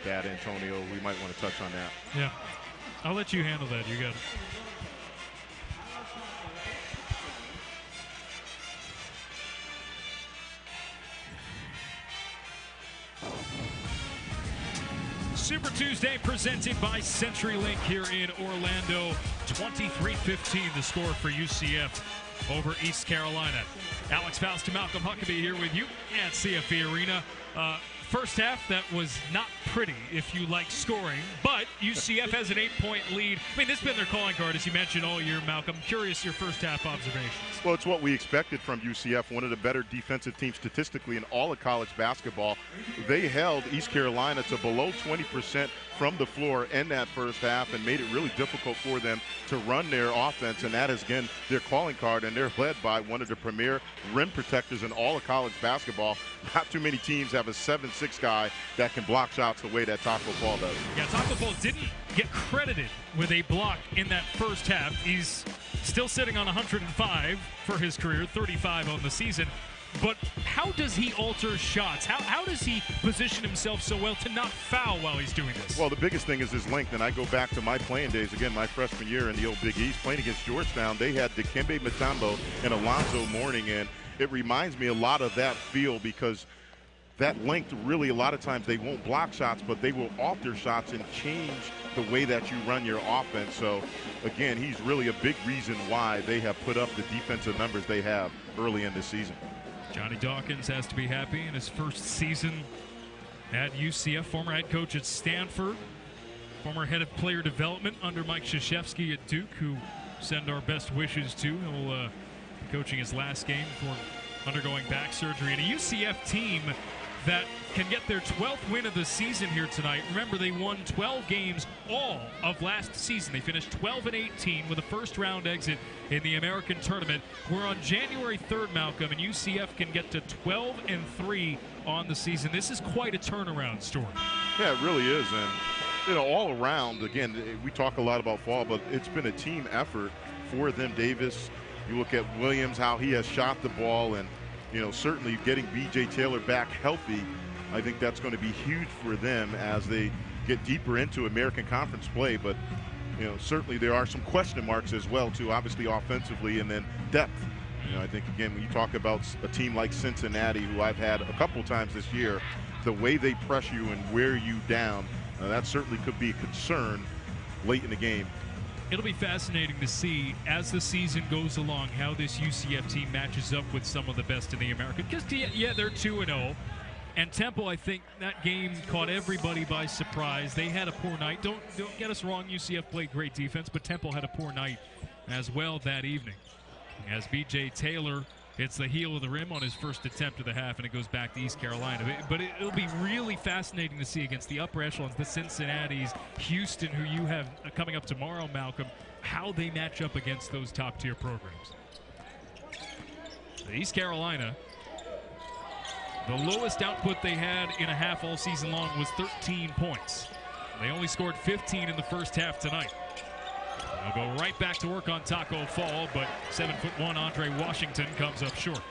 that, Antonio. We might want to touch on that. Yeah. I'll let you handle that. You got it. Super Tuesday presented by CenturyLink here in Orlando. 23-15 the score for UCF over East Carolina. Alex Faust and Malcolm Huckabee here with you at CFE Arena. First half that was not pretty if you like scoring, but UCF has an 8-point lead. I mean, this has been their calling card, as you mentioned, all year, Malcolm. Curious your first half observations. Well, it's what we expected from UCF, one of the better defensive teams statistically in all of college basketball. They held East Carolina to below 20% from the floor in that first half and made it really difficult for them to run their offense, and that is, again, their calling card, and they're led by one of the premier rim protectors in all of college basketball. Not too many teams have a 7'6" guy that can block shots the way that Taco Fall does. Yeah, Taco Fall didn't get credited with a block in that first half. He's still sitting on 105 for his career, 35 on the season. But how does he alter shots? How does he position himself so well to not foul while he's doing this? Well, the biggest thing is his length, and I go back to my playing days, again, my freshman year in the old Big East, playing against Georgetown. They had Dikembe Mutombo and Alonzo Mourning, and it reminds me a lot of that feel because that length really, a lot of times they won't block shots, but they will alter shots and change the way that you run your offense. So, again, he's really a big reason why they have put up the defensive numbers they have early in the season. Johnny Dawkins has to be happy in his first season at UCF, former head coach at Stanford, former head of player development under Mike Krzyzewski at Duke, who send our best wishes to. He'll be coaching his last game before undergoing back surgery. And a UCF team that can get their 12th win of the season here tonight. Remember, they won 12 games all of last season. They finished 12-18 with a first-round exit in the American tournament. We're on January 3rd, Malcolm, and UCF can get to 12-3 on the season. This is quite a turnaround story. Yeah, it really is. And, you know, all around, again, we talk a lot about Fall, but it's been a team effort for them. Davis, you look at Williams, how he has shot the ball, and you know, certainly getting B.J. Taylor back healthy, I think that's going to be huge for them as they get deeper into American Conference play. But, you know, certainly there are some question marks as well, too, obviously offensively, and then depth. You know, I think, again, when you talk about a team like Cincinnati, who I've had a couple times this year, the way they press you and wear you down, that certainly could be a concern late in the game. It'll be fascinating to see as the season goes along how this UCF team matches up with some of the best in the American. Because, yeah, they're 2-0. And Temple, I think that game caught everybody by surprise. They had a poor night. Don't get us wrong, UCF played great defense, but Temple had a poor night as well that evening. As B.J. Taylor hits the heel of the rim on his first attempt of the half, and it goes back to East Carolina. But it'll be really fascinating to see against the upper echelons, the Cincinnatis, Houston, who you have coming up tomorrow, Malcolm, how they match up against those top-tier programs. East Carolina, the lowest output they had in a half all season long was 13 points. They only scored 15 in the first half tonight. They'll go right back to work on Taco Fall, but 7'1" Andre Washington comes up short.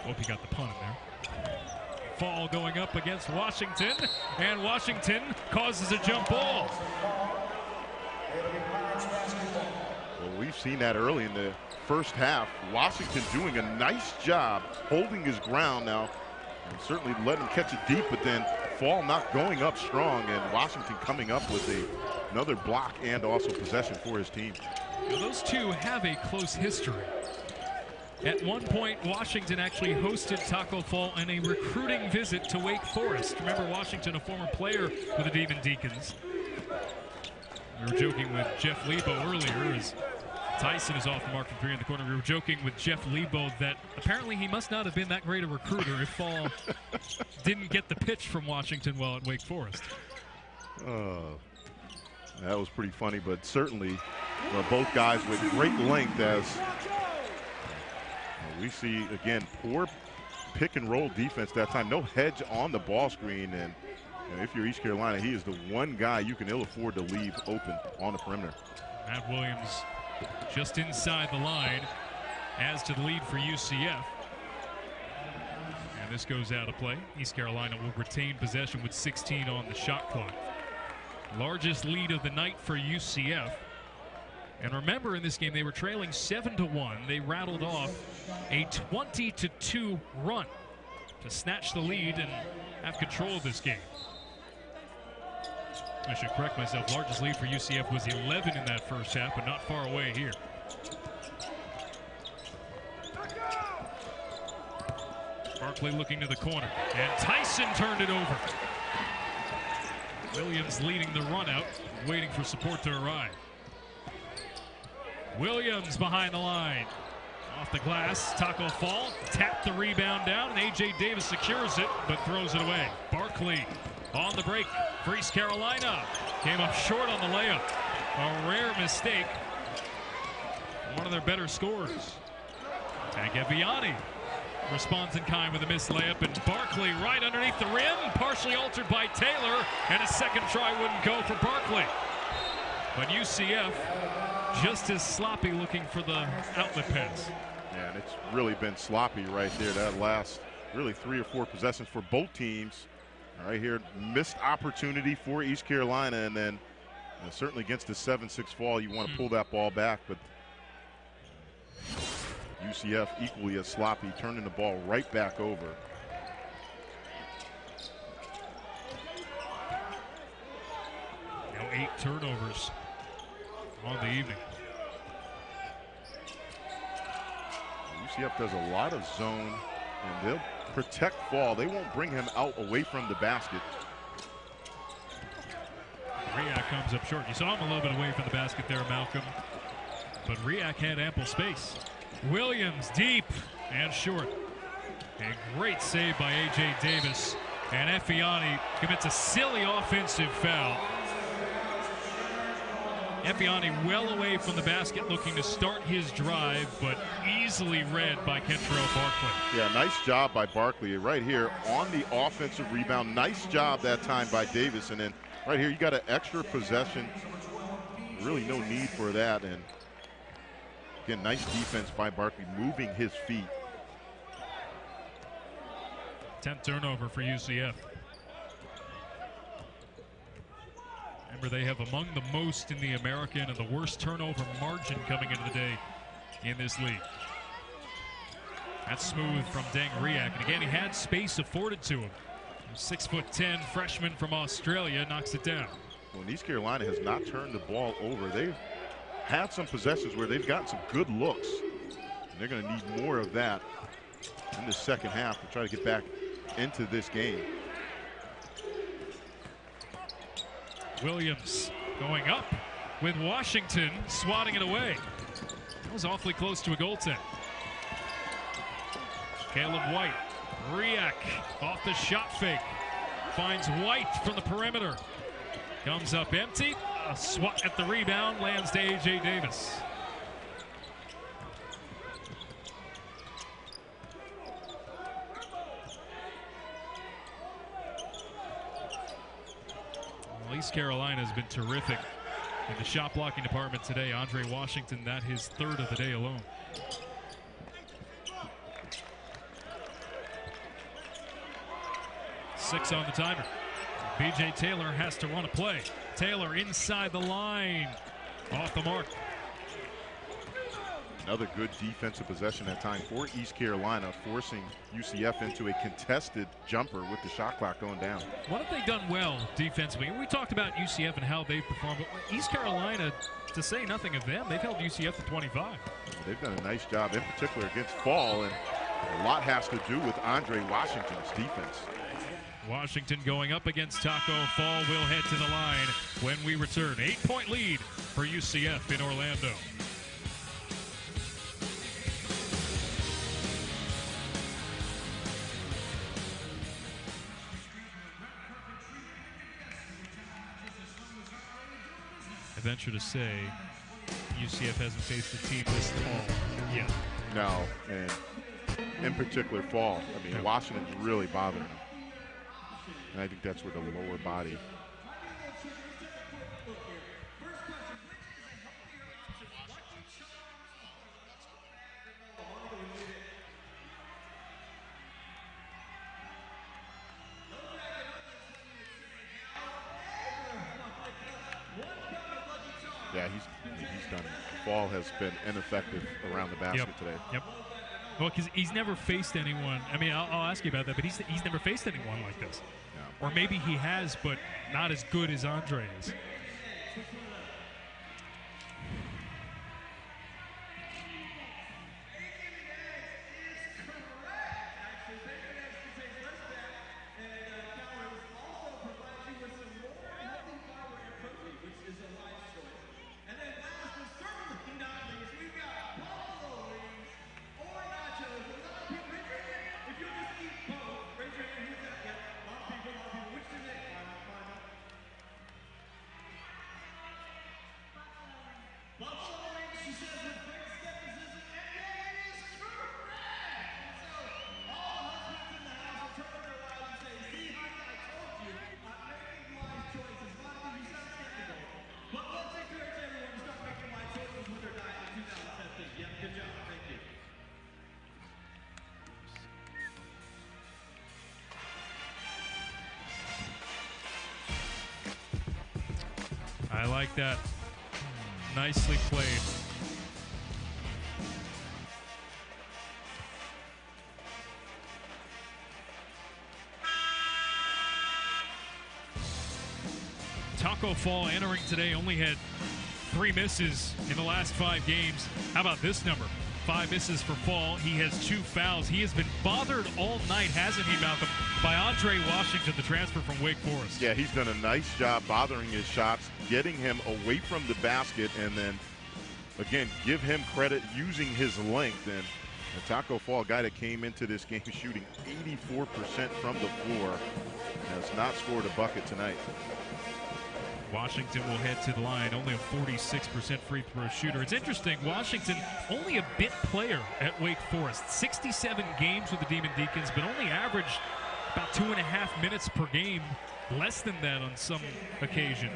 Hope he got the pun in there. Fall going up against Washington, and Washington causes a jump ball. Well, we've seen that early in the first half. Washington doing a nice job holding his ground now, and certainly letting him catch it deep, but then Fall not going up strong, and Washington coming up with another block and also possession for his team. Now, those two have a close history. At one point, Washington actually hosted Taco Fall in a recruiting visit to Wake Forest. Remember, Washington, a former player with the Demon Deacons. We were joking with Jeff Lebo earlier as Tyson is off the mark from three in the corner. We were joking with Jeff Lebo that apparently he must not have been that great a recruiter if Fall didn't get the pitch from Washington while at Wake Forest. That was pretty funny, but certainly both guys with great length as we see, again, poor pick and roll defense that time. No hedge on the ball screen, and if you're East Carolina, he is the one guy you can ill afford to leave open on the perimeter. Matt Williams just inside the line, adds to the lead for UCF. And this goes out of play. East Carolina will retain possession with 16 on the shot clock. Largest lead of the night for UCF. And remember, in this game, they were trailing 7-1. They rattled off a 20-2 run to snatch the lead and have control of this game. I should correct myself. Largest lead for UCF was 11 in that first half, but not far away here. Barkley looking to the corner, and Tyson turned it over. Williams leading the run out, waiting for support to arrive. Williams behind the line. Off the glass, Taco Fall, tapped the rebound down, and A.J. Davis secures it, but throws it away. Barkley on the break for East Carolina. Came up short on the layup. A rare mistake. One of their better scorers. Tageviani responds in kind with a missed layup, and Barkley right underneath the rim, partially altered by Taylor, and a second try wouldn't go for Barkley. But UCF just as sloppy looking for the outlet pass. Yeah, and it's really been sloppy right there. That last really 3 or 4 possessions for both teams. Right here, missed opportunity for East Carolina, and then certainly against the 7-6 fall, you want to pull that ball back, but UCF equally as sloppy, turning the ball right back over. Now 8 turnovers on the evening. UCF does a lot of zone, and they'll protect Fall. They won't bring him out away from the basket. Riak comes up short. You saw him a little bit away from the basket there, Malcolm, but Riak had ample space. Williams deep and short. A great save by A.J. Davis, and Effiani commits a silly offensive foul. Effiani well away from the basket, looking to start his drive, but easily read by Kentrell Barkley. Yeah, nice job by Barkley right here on the offensive rebound. Nice job that time by Davis, and then right here you got an extra possession. Really no need for that, and again, nice defense by Barkley, moving his feet. 10th turnover for UCF. Remember, they have among the most in the American and the worst turnover margin coming into the day in this league. That's smooth from Deng Riak, and again, he had space afforded to him. 6'10" freshman from Australia knocks it down. Well, East Carolina has not turned the ball over. They've had some possessions where they've gotten some good looks, and they're going to need more of that in the second half to try to get back into this game. Williams going up with Washington swatting it away. That was awfully close to a goaltend. Caleb White, Riak off the shot fake, finds White from the perimeter. Comes up empty, a swat at the rebound, lands to A.J. Davis. Well, East Carolina has been terrific in the shot blocking department today. Andre Washington, that his 3rd of the day alone. Six on the timer. B.J. Taylor has to run a play. Taylor inside the line. Off the mark. Another good defensive possession that time for East Carolina, forcing UCF into a contested jumper with the shot clock going down. What have they done well defensively? We talked about UCF and how they perform, but East Carolina, to say nothing of them, they've held UCF to 25. They've done a nice job, in particular against Fall, and a lot has to do with Andre Washington's defense. Washington going up against Taco Fall will head to the line when we return. 8-point lead for UCF in Orlando. I venture to say UCF hasn't faced a team this tall yet. No, and in particular Fall. I mean, Washington's really bothering them. And I think that's where the lower body. he's done. Fall has been ineffective around the basket today. Yep. Well, because he's never faced anyone. I mean, I'll ask you about that, but he's never faced anyone like this. Yeah. Or maybe he has, but not as good as Andre is. I like that. Nicely played. Taco Fall entering today only had 3 misses in the last 5 games. How about this number? 5 misses for Fall. He has 2 fouls. He has been bothered all night, hasn't he, Malcolm, by Andre Washington, the transfer from Wake Forest. Yeah, he's done a nice job bothering his shots, getting him away from the basket, and then, again, give him credit using his length. And the Taco Fall guy that came into this game shooting 84% from the floor has not scored a bucket tonight. Washington will head to the line, only a 46% free throw shooter. It's interesting, Washington only a bit player at Wake Forest. 67 games with the Demon Deacons, but only averaged about 2.5 minutes per game, less than that on some occasion.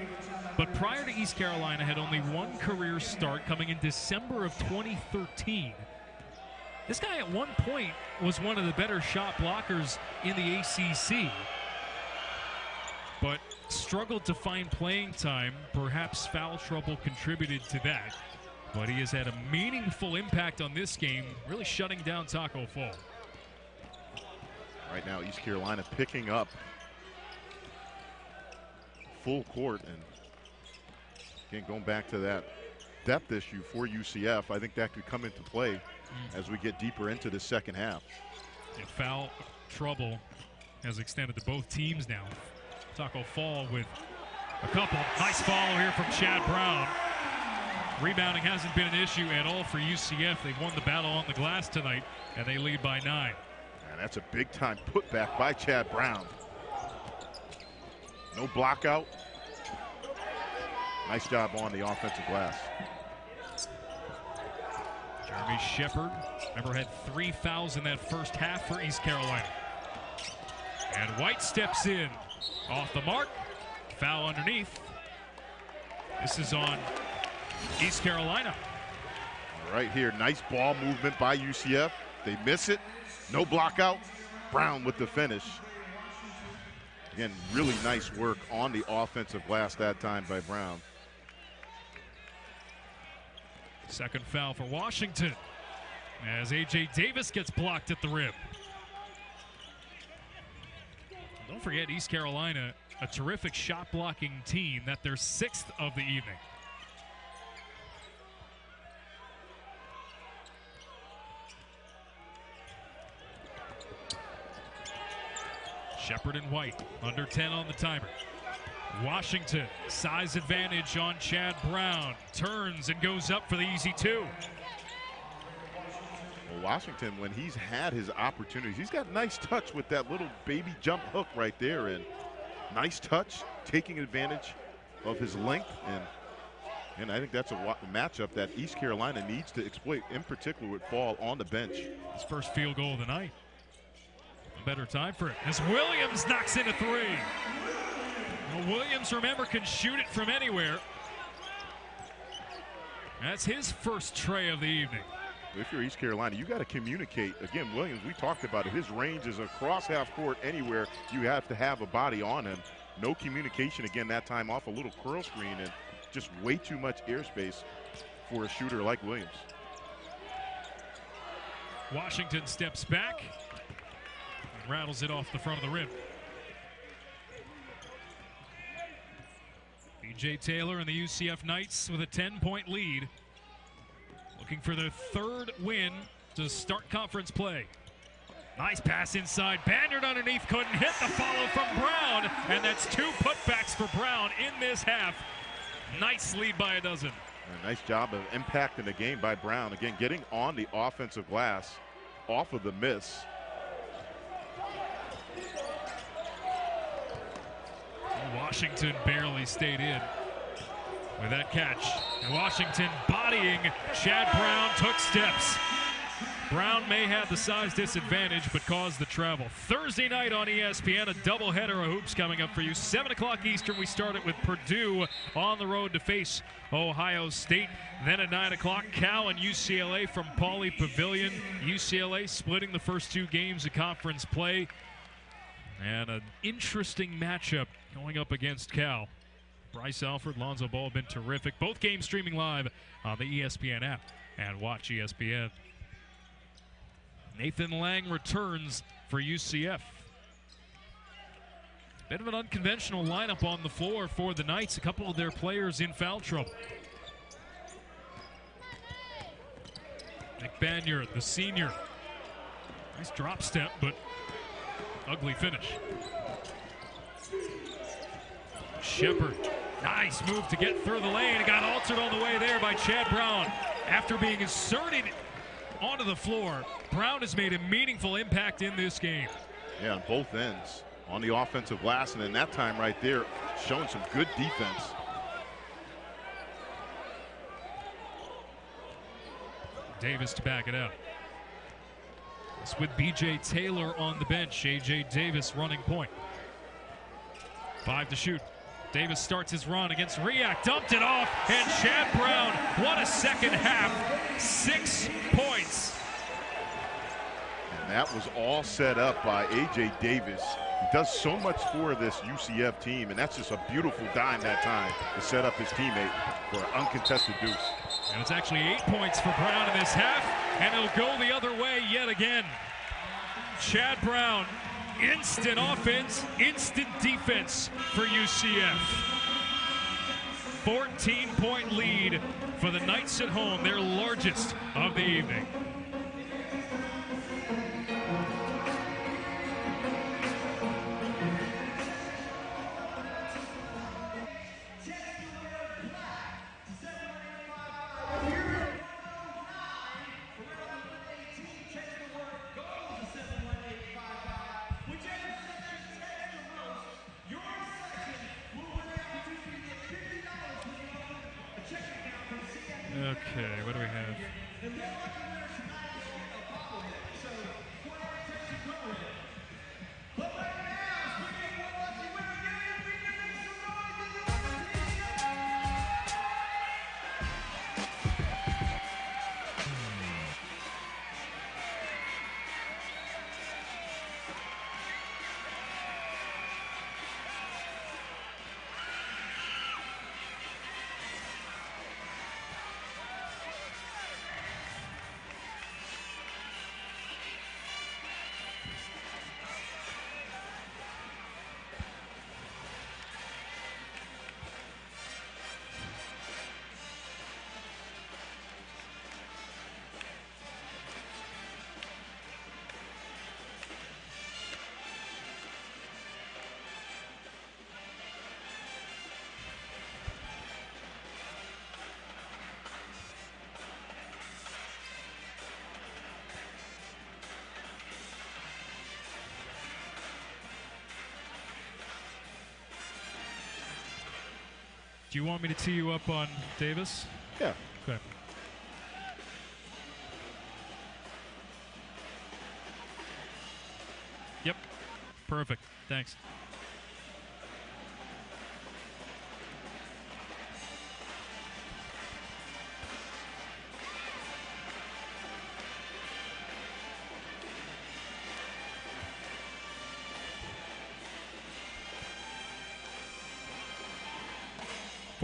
But prior to East Carolina, had only 1 career start coming in December of 2013. This guy at one point was one of the better shot blockers in the ACC, but struggled to find playing time. Perhaps foul trouble contributed to that, but he has had a meaningful impact on this game, really shutting down Taco Fall. Right now, East Carolina picking up full court, and again, going back to that depth issue for UCF, I think that could come into play as we get deeper into the second half. And foul trouble has extended to both teams now. Taco Fall with a couple. Nice follow here from Chad Brown. Rebounding hasn't been an issue at all for UCF. They've won the battle on the glass tonight, and they lead by 9. And that's a big-time putback by Chad Brown. No block out. Nice job on the offensive glass. Jeremy Shepard, remember, had 3 fouls in that first half for East Carolina. And White steps in. Off the mark. Foul underneath. This is on East Carolina. Right here, nice ball movement by UCF. They miss it. No block out. Brown with the finish. Again, really nice work on the offensive glass that time by Brown. Second foul for Washington as A.J. Davis gets blocked at the rim. Don't forget, East Carolina, a terrific shot blocking team. That their 6th of the evening. Shepard and White, under 10 on the timer. Washington, size advantage on Chad Brown. Turns and goes up for the easy 2. Well, Washington, when he's had his opportunities, he's got nice touch with that little baby jump hook right there. And nice touch, taking advantage of his length. And I think that's a matchup that East Carolina needs to exploit, in particular with Fall on the bench. His first field goal of the night. A better time for it as Williams knocks in a 3. Well, Williams, remember, can shoot it from anywhere. That's his first tray of the evening. If you're East Carolina, you got to communicate. Again, Williams, we talked about it. His range is across half court anywhere. You have to have a body on him. No communication again that time, off a little curl screen, and just way too much airspace for a shooter like Williams. Washington steps back and rattles it off the front of the rim. B.J. Taylor and the UCF Knights with a 10-point lead, looking for their third win to start conference play. Nice pass inside. Banyard underneath, couldn't hit the follow from Brown, and that's 2 putbacks for Brown in this half. Nice lead by a dozen. A nice job of impacting the game by Brown. Again, getting on the offensive glass off of the miss. Washington barely stayed in with that catch. And Washington bodying Chad Brown, took steps. Brown may have the size disadvantage, but caused the travel. Thursday night on ESPN, a doubleheader of hoops coming up for you. 7 o'clock Eastern, we start it with Purdue on the road to face Ohio State. Then at 9 o'clock, Cal and UCLA from Pauley Pavilion. UCLA splitting the first 2 games of conference play. And an interesting matchup going up against Cal. Bryce Alford, Lonzo Ball have been terrific. Both games streaming live on the ESPN app and Watch ESPN. Nathan Lang returns for UCF. Bit of an unconventional lineup on the floor for the Knights. A couple of their players in foul trouble. Nick Banyard, the senior. Nice drop step, but ugly finish. Shepard, nice move to get through the lane. It got altered on the way there by Chad Brown. After being inserted onto the floor, Brown has made a meaningful impact in this game. Yeah, on both ends. On the offensive glass, and in that time right there, showing some good defense. Davis to back it up. It's with B.J. Taylor on the bench. A.J. Davis running point. 5 to shoot. Davis starts his run against Riak, dumped it off, and Chad Brown, what a second half, 6 points. And that was all set up by A.J. Davis. He does so much for this UCF team, and that's just a beautiful dime that time to set up his teammate for an uncontested deuce. And it's actually 8 points for Brown in this half, and it'll go the other way yet again. Chad Brown, instant offense, instant defense for UCF. 14-point lead for the Knights at home, their largest of the evening. Okay, what do we have? Do you want me to tee you up on Davis? Yeah. Okay. Yep. Perfect. Thanks.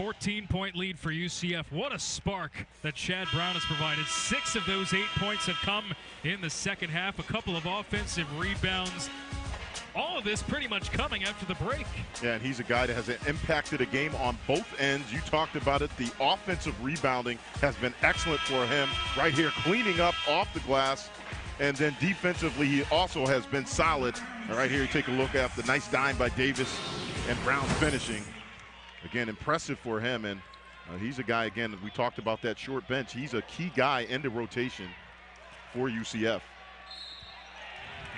14-point lead for UCF. What a spark that Chad Brown has provided. 6 of those 8 points have come in the second half. A couple of offensive rebounds. All of this pretty much coming after the break. Yeah, and he's a guy that has impacted a game on both ends. You talked about it. The offensive rebounding has been excellent for him. Right here, cleaning up off the glass. And then defensively, he also has been solid. And right here, you take a look at the nice dime by Davis and Brown finishing. Again, impressive for him. And he's a guy, again, we talked about that short bench. He's a key guy in the rotation for UCF.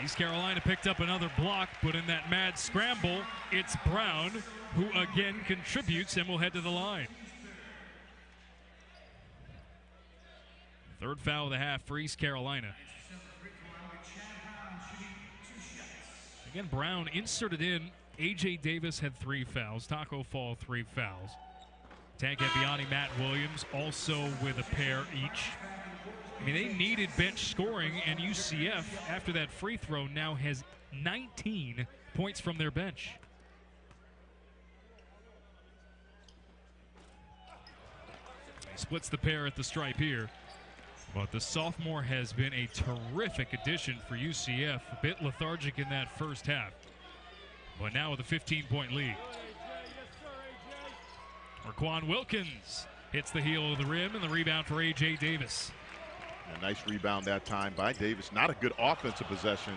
East Carolina picked up another block, but in that mad scramble, it's Brown who again contributes and will head to the line. Third foul of the half for East Carolina. Again, Brown inserted in. A.J. Davis had 3 fouls. Taco Fall 3 fouls. Tank Eviani, Matt Williams also with a pair each. I mean, they needed bench scoring, and UCF, after that free throw, now has 19 points from their bench. He splits the pair at the stripe here. But the sophomore has been a terrific addition for UCF. A bit lethargic in that first half. But now with a 15-point lead. Raquan Wilkins hits the heel of the rim, and the rebound for A.J. Davis. A nice rebound that time by Davis. Not a good offensive possession.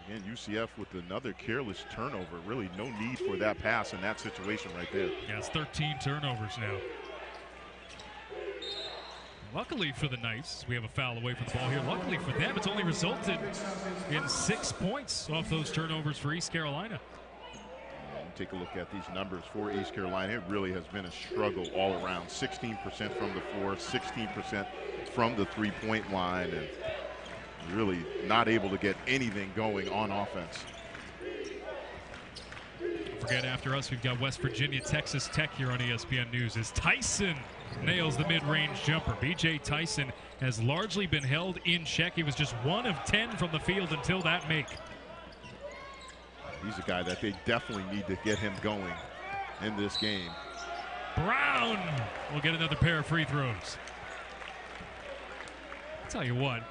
Again, UCF with another careless turnover. Really no need for that pass in that situation right there. Yeah, it's 13 turnovers now. Luckily for the Knights, we have a foul away from the ball here. Luckily for them, it's only resulted in 6 points off those turnovers for East Carolina. Take a look at these numbers for East Carolina. It really has been a struggle all around. 16% from the floor, 16% from the three-point line, and really not able to get anything going on offense. Don't forget, after us, we've got West Virginia, Texas Tech here on ESPN News as Tyson nails the mid-range jumper. B.J. Tyson has largely been held in check. He was just 1 of 10 from the field until that make. He's a guy that they definitely need to get him going in this game. Brown will get another pair of free throws. I'll tell you what,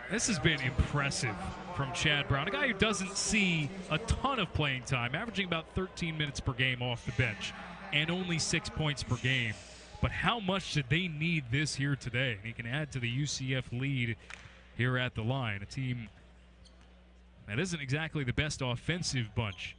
this has been impressive from Chad Brown, a guy who doesn't see a ton of playing time, averaging about 13 minutes per game off the bench and only 6 points per game. But how much did they need this here today? And he can add to the UCF lead here at the line, a team that isn't exactly the best offensive bunch.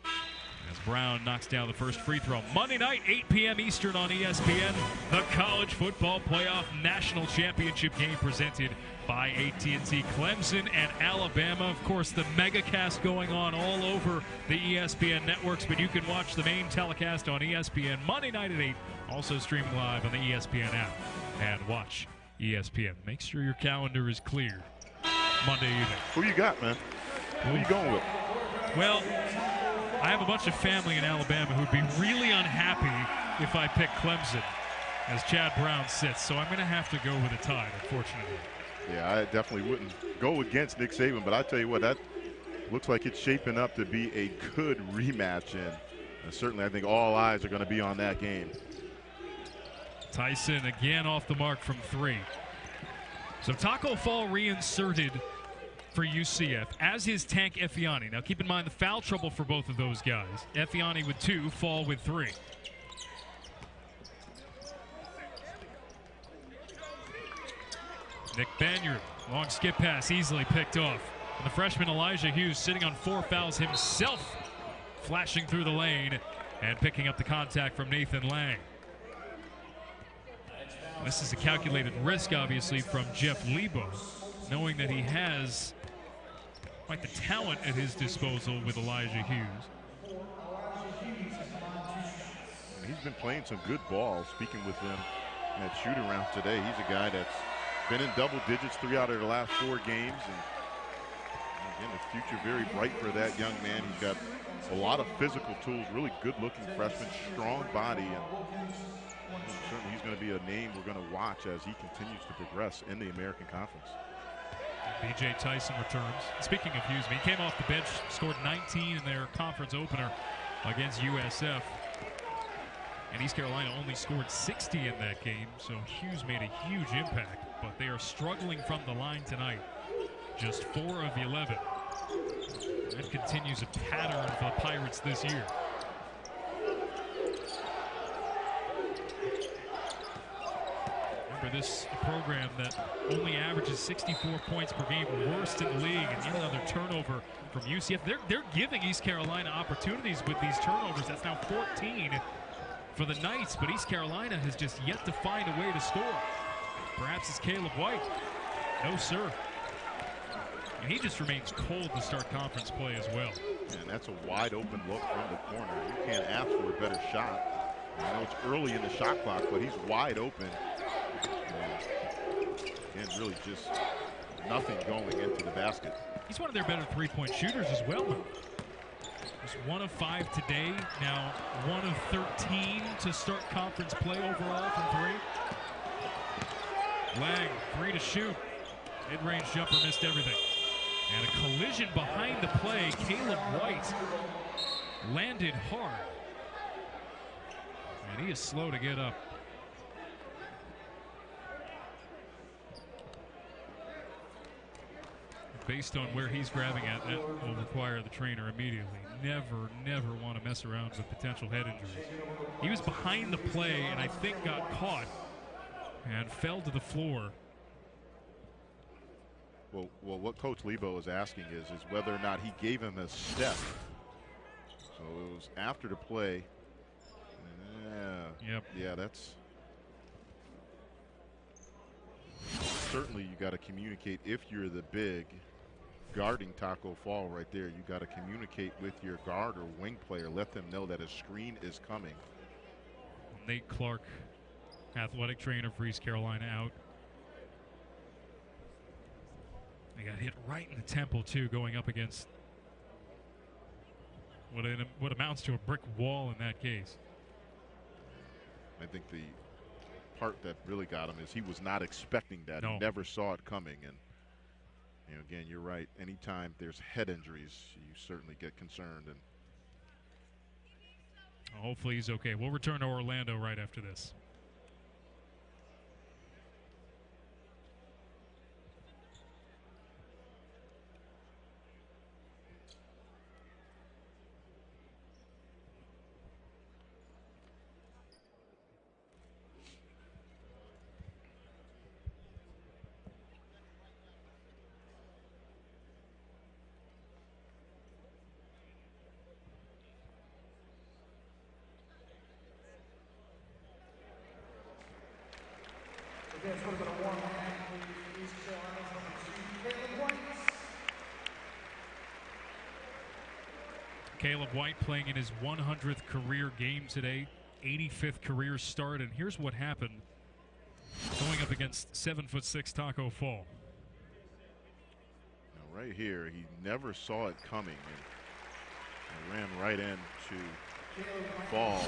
As Brown knocks down the first free throw. Monday night, 8 p.m. Eastern on ESPN, the College Football Playoff National Championship game presented by AT&T. Clemson and Alabama. Of course, the megacast going on all over the ESPN networks, but you can watch the main telecast on ESPN Monday night at 8. Also streaming live on the ESPN app. And watch ESPN. Make sure your calendar is clear Monday evening. Who you got, man? Who are you going with? Well, I have a bunch of family in Alabama who'd be really unhappy if I pick Clemson as Chad Brown sits, so I'm going to have to go with a tie, unfortunately. Yeah, I definitely wouldn't go against Nick Saban, but I tell you what, that looks like it's shaping up to be a good rematch, and certainly I think all eyes are going to be on that game. Tyson again off the mark from 3. So Taco Fall reinserted for UCF, as is Tank Eviani. Now keep in mind the foul trouble for both of those guys. Eviani with 2, Fall with 3. Nick Banyard, long skip pass, easily picked off. And the freshman Elijah Hughes sitting on 4 fouls himself, flashing through the lane and picking up the contact from Nathan Lang. This is a calculated risk, obviously, from Jeff Lebo, knowing that he has quite the talent at his disposal with Elijah Hughes. He's been playing some good ball. Speaking with him in that shoot-around today, he's a guy that's been in double digits 3 out of the last 4 games. And again, the future very bright for that young man. He's got a lot of physical tools, really good-looking freshman, strong body. And certainly he's going to be a name we're going to watch as he continues to progress in the American Conference. B.J. Tyson returns. Speaking of Hughes, he came off the bench, scored 19 in their conference opener against USF. And East Carolina only scored 60 in that game, so Hughes made a huge impact. But they are struggling from the line tonight. Just 4 of 11. That continues a pattern for the Pirates this year. Remember, this a program that only averages 64 points per game, worst in the league, and yet another turnover from UCF. They're giving East Carolina opportunities with these turnovers. That's now 14 for the Knights, but East Carolina has just yet to find a way to score. Perhaps it's Caleb White. No, sir. And he just remains cold to start conference play as well. And that's a wide open look from the corner. You can't ask for a better shot. I know it's early in the shot clock, but he's wide open. And really just nothing going into the basket. He's one of their better three-point shooters as well. He's 1 of 5 today. Now 1 of 13 to start conference play overall from 3. Lang, 3 to shoot. Mid-range jumper missed everything. And a collision behind the play. Caleb White landed hard. And he is slow to get up. Based on where he's grabbing at, that will require the trainer immediately. Never want to mess around with potential head injuries. He was behind the play and I think got caught and fell to the floor. Well, what Coach Lebo is asking is whether or not he gave him a step. So it was after the play. Yeah, that's certainly you got to communicate if you're the big guarding Taco Fall right there. You got to communicate with your guard or wing player. Let them know that a screen is coming. Nate Clark, athletic trainer for East Carolina, out. They got hit right in the temple too, going up against what amounts to a brick wall in that case. I think the part that really got him is he was not expecting that. No. He never saw it coming. And you know, again, you're right. Anytime there's head injuries, you certainly get concerned. And hopefully he's okay. We'll return to Orlando right after this. Caleb White playing in his 100th career game today, 85th career start, and here's what happened going up against 7'6" Taco Fall. now right here, he never saw it coming and ran right into Fall.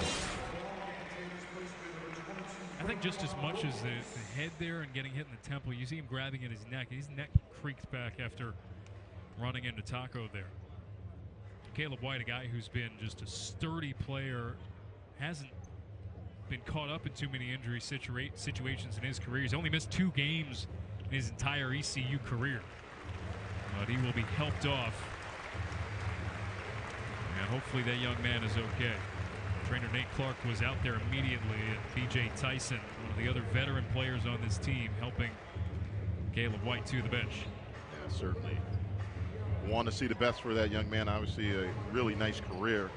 I think just as much as the head there and getting hit in the temple, you see him grabbing at his neck. His neck creaked back after running into Taco there. Caleb White, a guy who's been just a sturdy player, hasn't been caught up in too many injury situations in his career. He's only missed 2 games in his entire ECU career. But he will be helped off. And hopefully that young man is okay. Trainer Nate Clark was out there immediately, and B.J. Tyson, one of the other veteran players on this team, helping Caleb White to the bench. Yeah, certainly. Want to see the best for that young man. Obviously a really nice career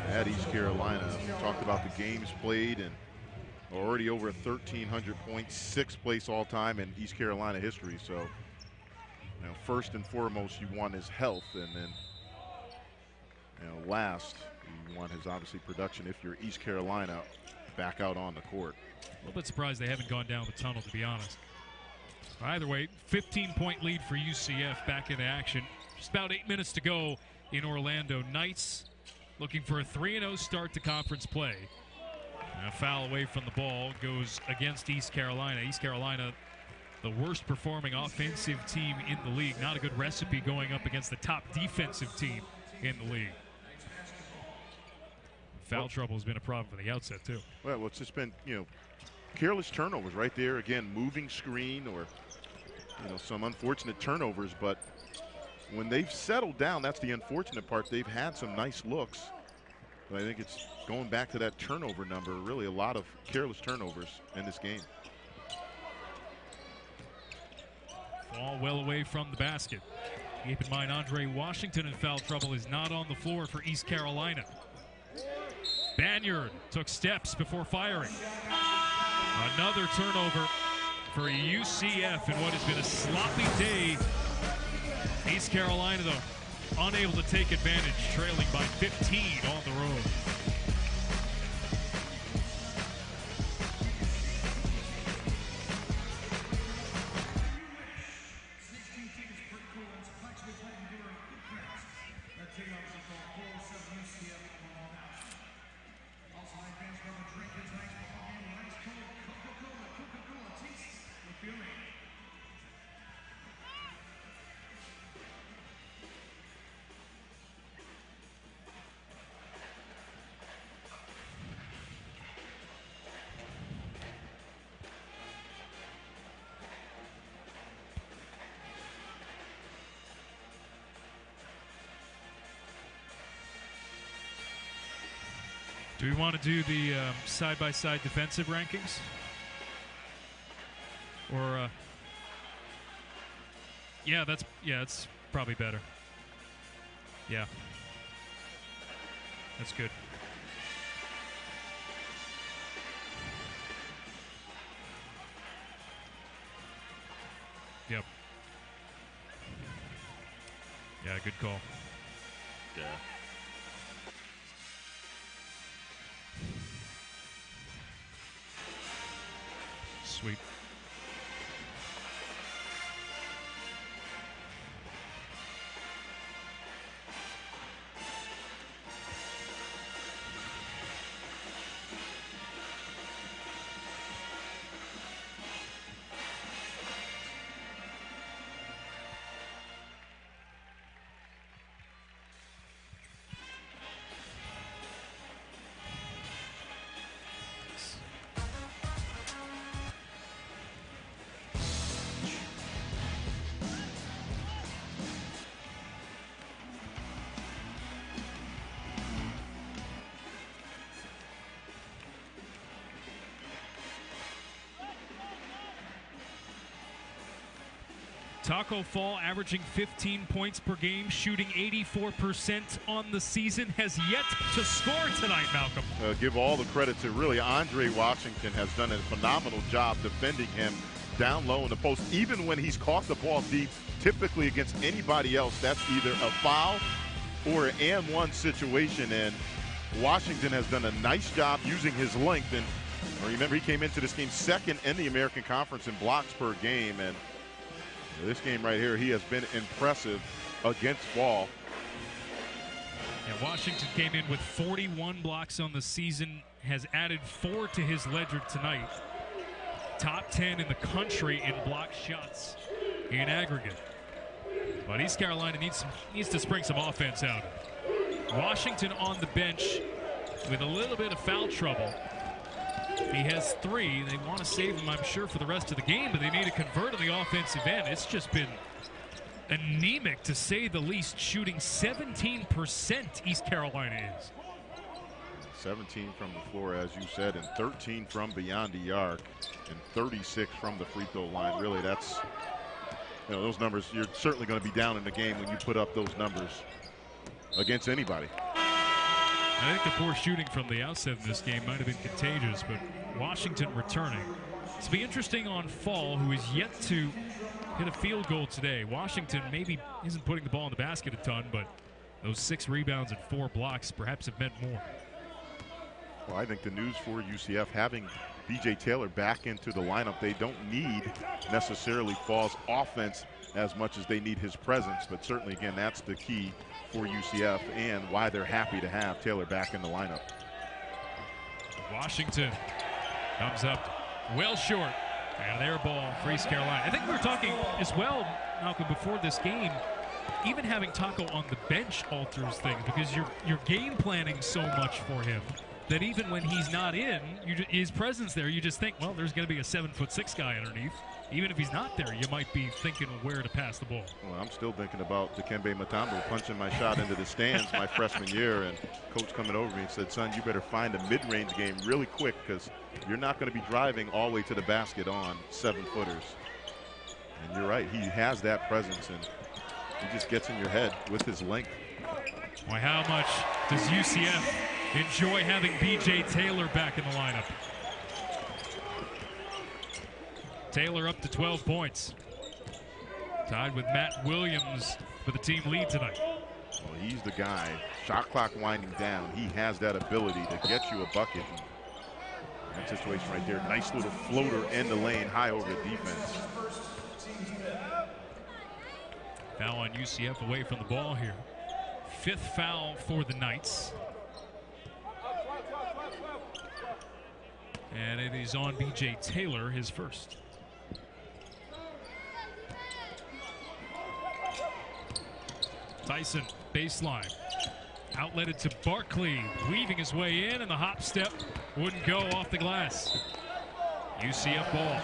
at East Carolina. We talked about the games played and already over 1,300 points, 6th place all time in East Carolina history. So, you know, first and foremost, you want his health, and then, you know, last, you want his obviously production if you're East Carolina back out on the court. A little bit surprised they haven't gone down the tunnel, to be honest. Either way, 15-point lead for UCF back into action. Just about 8 minutes to go in Orlando. Knights looking for a 3-0 start to conference play. And a foul away from the ball goes against East Carolina. East Carolina, the worst performing offensive team in the league. Not a good recipe going up against the top defensive team in the league. Foul trouble has been a problem from the outset, too. Well, it's just been, careless turnovers right there. Again, moving screen or, some unfortunate turnovers. But when they've settled down, that's the unfortunate part. They've had some nice looks. But I think it's going back to that turnover number. Really a lot of careless turnovers in this game. Ball well away from the basket. Keep in mind, Andre Washington in foul trouble is not on the floor for East Carolina. Banyard took steps before firing. Another turnover for UCF in what has been a sloppy day. East Carolina, though, unable to take advantage, trailing by 15 on the road. Do we want to do the side-by-side defensive rankings? Or, it's probably better. Yeah. That's good. Yep. Yeah, good call. Yeah. Sweet. Taco Fall averaging 15 points per game, shooting 84% on the season, has yet to score tonight, Malcolm. Give all the credit to really Andre Washington has done a phenomenal job defending him down low in the post. Even when he's caught the ball deep, typically against anybody else, that's either a foul or an and-one situation. And Washington has done a nice job using his length. And remember, he came into this game second in the American Conference in blocks per game. And this game right here, he has been impressive against Fall. Yeah, Washington came in with 41 blocks on the season, has added 4 to his ledger tonight. Top 10 in the country in block shots in aggregate. But East Carolina needs to spring some offense out. Washington on the bench with a little bit of foul trouble. He has 3. They want to save him, I'm sure, for the rest of the game, but they need to convert on the offensive end. It's just been anemic, to say the least, shooting 17% East Carolina is. 17 from the floor, as you said, and 13 from beyond the arc, and 36 from the free throw line. Really, that's, those numbers, you're certainly going to be down in the game when you put up those numbers against anybody. I think the poor shooting from the outset in this game might have been contagious, but Washington returning. It's be interesting on Fall, who is yet to hit a field goal today. Washington maybe isn't putting the ball in the basket a ton, but those 6 rebounds and 4 blocks perhaps have meant more. Well, I think the news for UCF, having B.J. Taylor back into the lineup, they don't need necessarily Fall's offense as much as they need his presence, but certainly, again, that's the key for UCF and why they're happy to have Taylor back in the lineup. Washington comes up well short, and their ball for East Carolina. I think we were talking as well, Malcolm, before this game. even having Taco on the bench alters things because you're game planning so much for him that even when he's not in, his presence there, you just think, well, there's going to be a 7'6" guy underneath. Even if he's not there, you might be thinking where to pass the ball. Well, I'm still thinking about Dikembe Mutombo punching my shot into the stands my freshman year, and coach coming over me and said, son, you better find a mid-range game really quick because you're not going to be driving all the way to the basket on 7-footers. And you're right, he has that presence, and he just gets in your head with his length. Well, how much does UCF enjoy having B.J. Taylor back in the lineup? Taylor up to 12 points. Tied with Matt Williams for the team lead tonight. Well, he's the guy. Shot clock winding down. He has that ability to get you a bucket. That situation right there. Nice little floater in the lane, high over the defense. Foul on UCF away from the ball here. 5th foul for the Knights. And it is on B.J. Taylor, his first. Tyson, baseline. Outletted to Barkley, weaving his way in, and the hop step wouldn't go off the glass. UCF ball.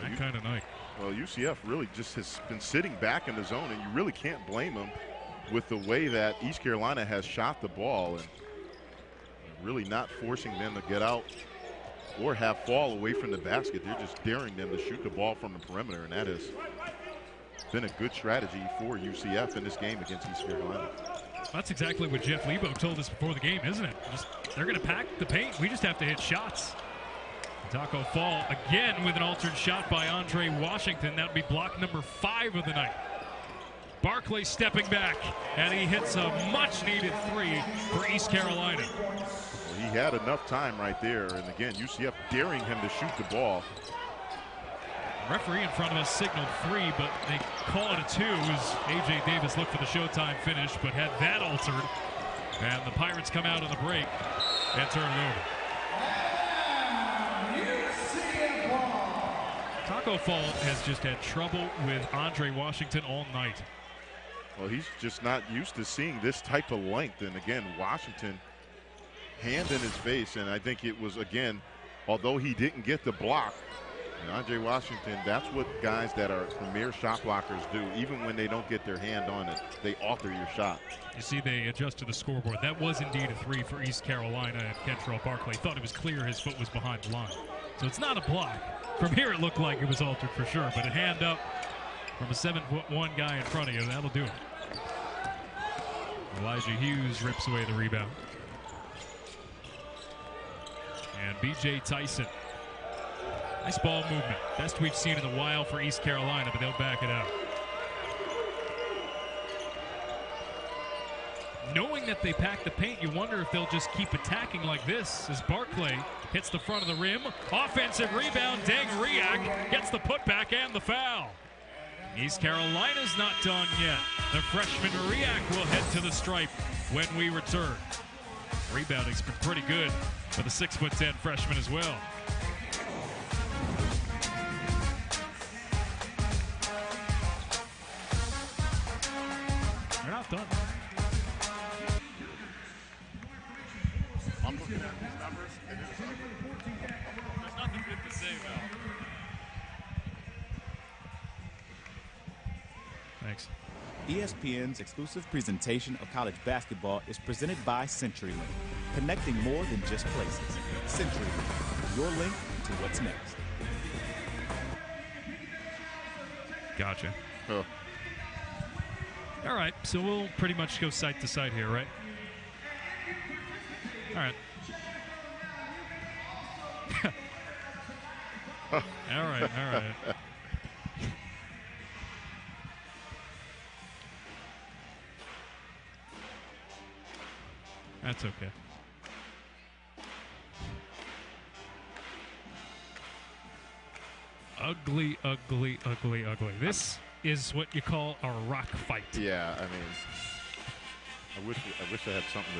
That kind of night. Well, UCF really just has been sitting back in the zone, and you really can't blame them with the way that East Carolina has shot the ball and really not forcing them to get out or have fall away from the basket. They're just daring them to shoot the ball from the perimeter, and that has been a good strategy for UCF in this game against East Carolina. That's exactly what Jeff Lebo told us before the game, isn't it? They're going to pack the paint. We just have to hit shots. Taco Fall again with an altered shot by Andre Washington. That would be block number 5 of the night. Barkley stepping back, and he hits a much-needed 3 for East Carolina. Well, he had enough time right there, and again, UCF daring him to shoot the ball. The referee in front of us signaled 3, but they call it a 2 as A.J. Davis looked for the showtime finish, but had that altered. And the Pirates come out on the break and turn it over. Taco Fall has just had trouble with Andre Washington all night. Well, he's just not used to seeing this type of length. And again, Washington, hand in his face. And I think it was, again, although he didn't get the block, Andre Washington, that's what guys that are premier shot blockers do. Even when they don't get their hand on it, they alter your shot. You see they adjusted the scoreboard. That was indeed a 3 for East Carolina, and Kentrell Barkley thought it was clear his foot was behind the line. So it's not a block. From here it looked like it was altered for sure, but a hand up from a 7'1" guy in front of you, that'll do it. Elijah Hughes rips away the rebound. And B.J. Tyson. Nice ball movement. Best we've seen in a while for East Carolina, but they'll back it out. Knowing that they pack the paint, you wonder if they'll just keep attacking like this as Barkley hits the front of the rim. Offensive rebound, Deng Riak gets the putback and the foul. East Carolina's not done yet. The freshman Riak will head to the stripe when we return. Rebounding's been pretty good for the 6'10" freshman as well. They're not done. I'm looking at these numbers, and there's nothing good to say about it. Thanks. ESPN's exclusive presentation of college basketball is presented by CenturyLink, connecting more than just places. CenturyLink, your link to what's next. Gotcha. Huh. All right, so we'll pretty much go site to site here, right? All right. All right. That's okay. Ugly. This is what you call a rock fight. Yeah, I mean, I wish I had something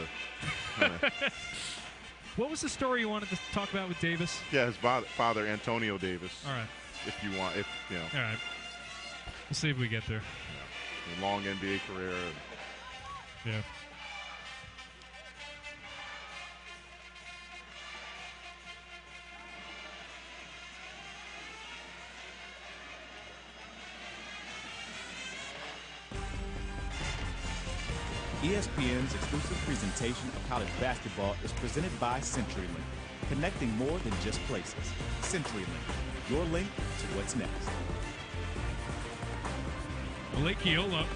to. What was the story you wanted to talk about with Davis? Yeah, his father, Antonio Davis. All right. if you want. If you know. All right. We'll see if we get there. Yeah. Long NBA career. Yeah. ESPN's exclusive presentation of college basketball is presented by CenturyLink, connecting more than just places. CenturyLink, your link to what's next. Lake Eola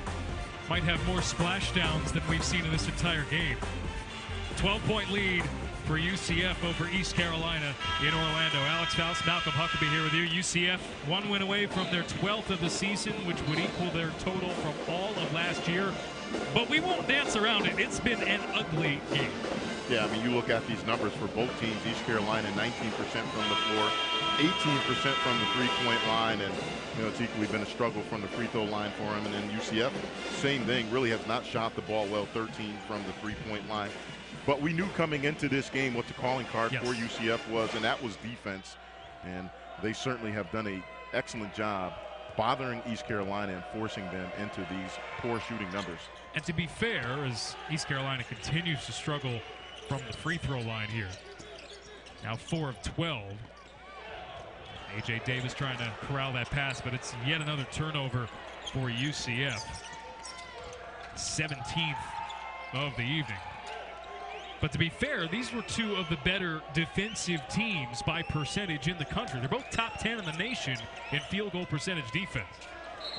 might have more splashdowns than we've seen in this entire game. 12-point lead for UCF over East Carolina in Orlando. Alex Faust, Malcolm Huckabee here with you. UCF 1 win away from their 12th of the season, which would equal their total from all of last year. But we won't dance around it. It's been an ugly game. Yeah, I mean, you look at these numbers for both teams. East Carolina, 19% from the floor, 18% from the three-point line, and you know it's equally been a struggle from the free throw line for them. And then UCF, same thing, really has not shot the ball well, 13 from the three-point line. But we knew coming into this game what the calling card for UCF was, and that was defense. And they certainly have done an excellent job bothering East Carolina and forcing them into these poor shooting numbers. And to be fair, as East Carolina continues to struggle from the free throw line here. Now 4 of 12. A.J. Davis trying to corral that pass, but it's yet another turnover for UCF. 17th of the evening. But to be fair, these were two of the better defensive teams by percentage in the country. They're both top 10 in the nation in field goal percentage defense.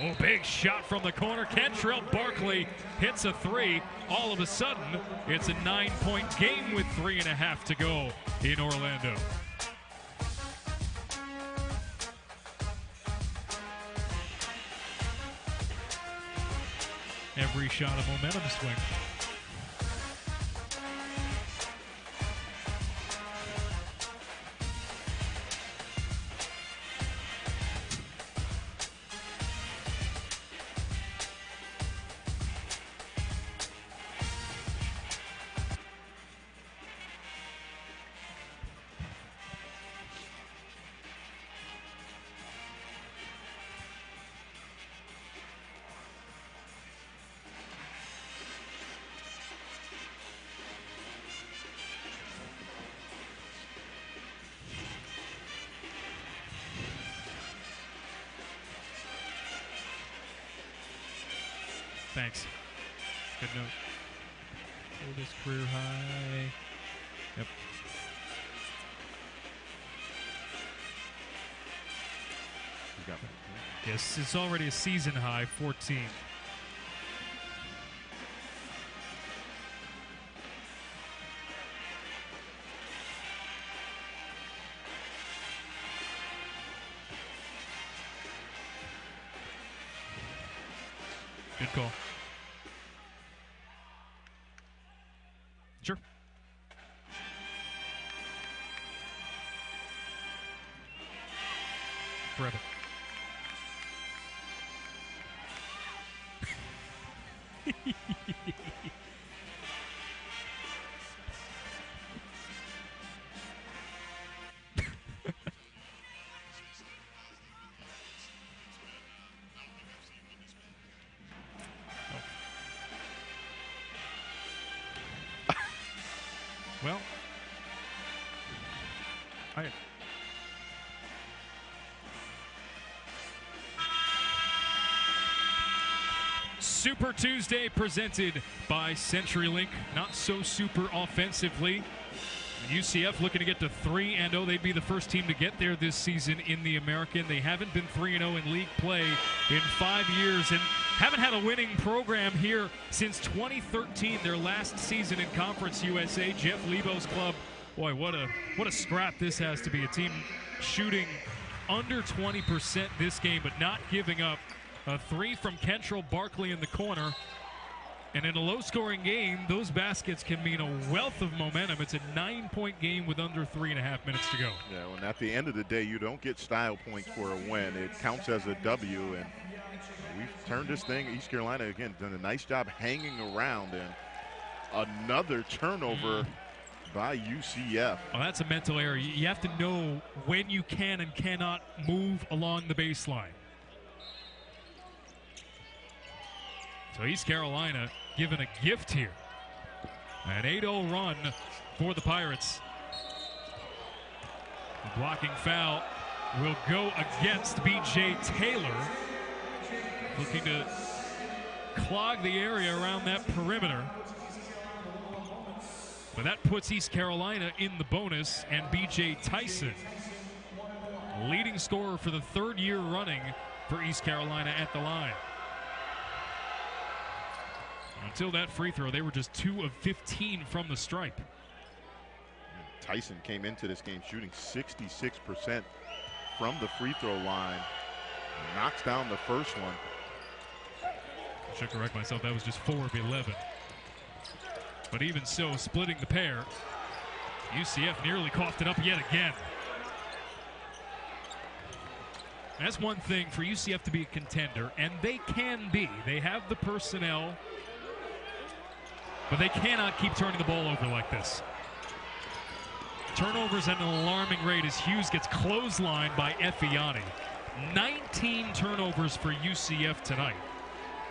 Oh, big shot from the corner. Kentrell Barkley hits a three. All of a sudden, it's a 9-point game with 3.5 to go in Orlando. Every shot a momentum swing. Thanks. Good note. Oldest career high. Yep. You got that. Yes, it's already a season high, 14. Good call. Sure. Forever. Well, Super Tuesday presented by CenturyLink. Not so super offensively. UCF looking to get to 3-0. They'd be the first team to get there this season in the American. They haven't been 3-0 in league play in 5 years and haven't had a winning program here since 2013, their last season in Conference USA. Jeff Lebo's club, boy, what a scrap this has to be. A team shooting under 20% this game, but not giving up. A three from Kentrell Barkley in the corner. And in a low-scoring game, those baskets can mean a wealth of momentum. It's a 9-point game with under 3.5 minutes to go. Yeah, and at the end of the day, you don't get style points for a win. It counts as a W, and we've turned this thing. East Carolina, again, done a nice job hanging around, and another turnover by UCF. Well, that's a mental error. You have to know when you can and cannot move along the baseline. So East Carolina given a gift here. An 8-0 run for the Pirates. The blocking foul will go against B.J. Taylor, looking to clog the area around that perimeter. But that puts East Carolina in the bonus, and B.J. Tyson, leading scorer for the third year running for East Carolina, at the line. Until that free throw, they were just 2 of 15 from the stripe. Tyson came into this game shooting 66% from the free throw line. Knocks down the first one. I should correct myself, that was just 4 of 11. But even so, splitting the pair, UCF nearly coughed it up yet again. That's one thing for UCF to be a contender, and they can be. They have the personnel, but they cannot keep turning the ball over like this. Turnovers at an alarming rate as Hughes gets clotheslined by Effiani. 19 turnovers for UCF tonight.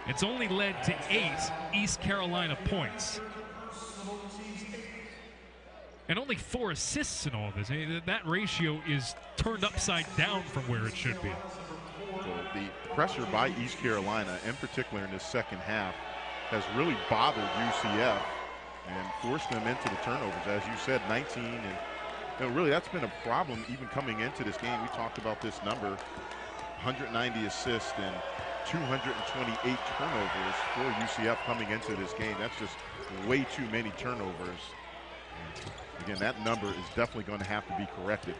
It's only led to 8 East Carolina points. And only 4 assists in all of this. That ratio is turned upside down from where it should be. So the pressure by East Carolina, in particular in the second half, has really bothered UCF and forced them into the turnovers. As you said, 19, and really that's been a problem even coming into this game. We talked about this number, 190 assists and 228 turnovers for UCF coming into this game. That's just way too many turnovers. Again, that number is definitely going to have to be corrected.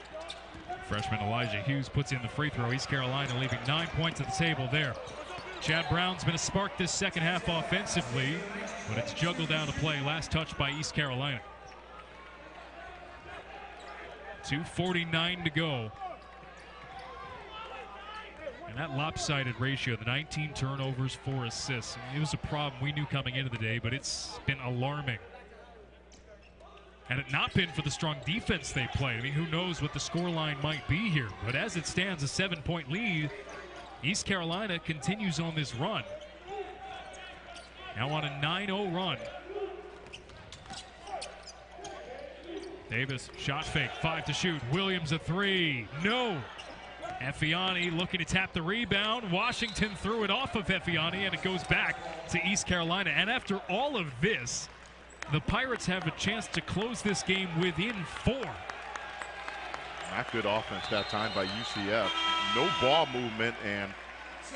Freshman Elijah Hughes puts in the free throw. East Carolina leaving 9 points at the table there. Chad Brown's been a spark this second half offensively, but it's juggled out of play. Last touch by East Carolina. 2:49 to go. And that lopsided ratio, the 19 turnovers, 4 assists, it was a problem we knew coming into the day, but it's been alarming. Had it not been for the strong defense they played, I mean, who knows what the scoreline might be here. But as it stands, a 7-point lead. East Carolina continues on this run. Now on a 9-0 run. Davis, shot fake, 5 to shoot. Williams a 3, no. Effiani looking to tap the rebound. Washington threw it off of Effiani, and it goes back to East Carolina. And after all of this, the Pirates have a chance to close this game within 4. Not good offense that time by UCF. No ball movement, and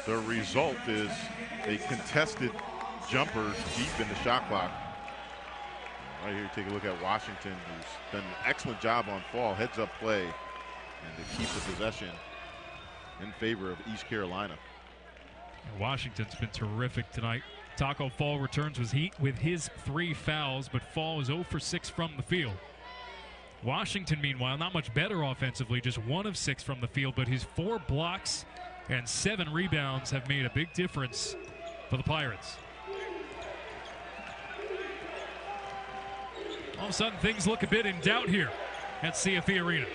the result is a contested jumper deep in the shot clock. Right here, take a look at Washington, who's done an excellent job on Fall, heads up play, and to keep the possession in favor of East Carolina. Washington's been terrific tonight. Taco Fall returns with his 3 fouls, but Fall is 0 for 6 from the field. Washington, meanwhile, not much better offensively, just 1 of 6 from the field, but his 4 blocks and 7 rebounds have made a big difference for the Pirates. All of a sudden, things look a bit in doubt here at CFE Arena.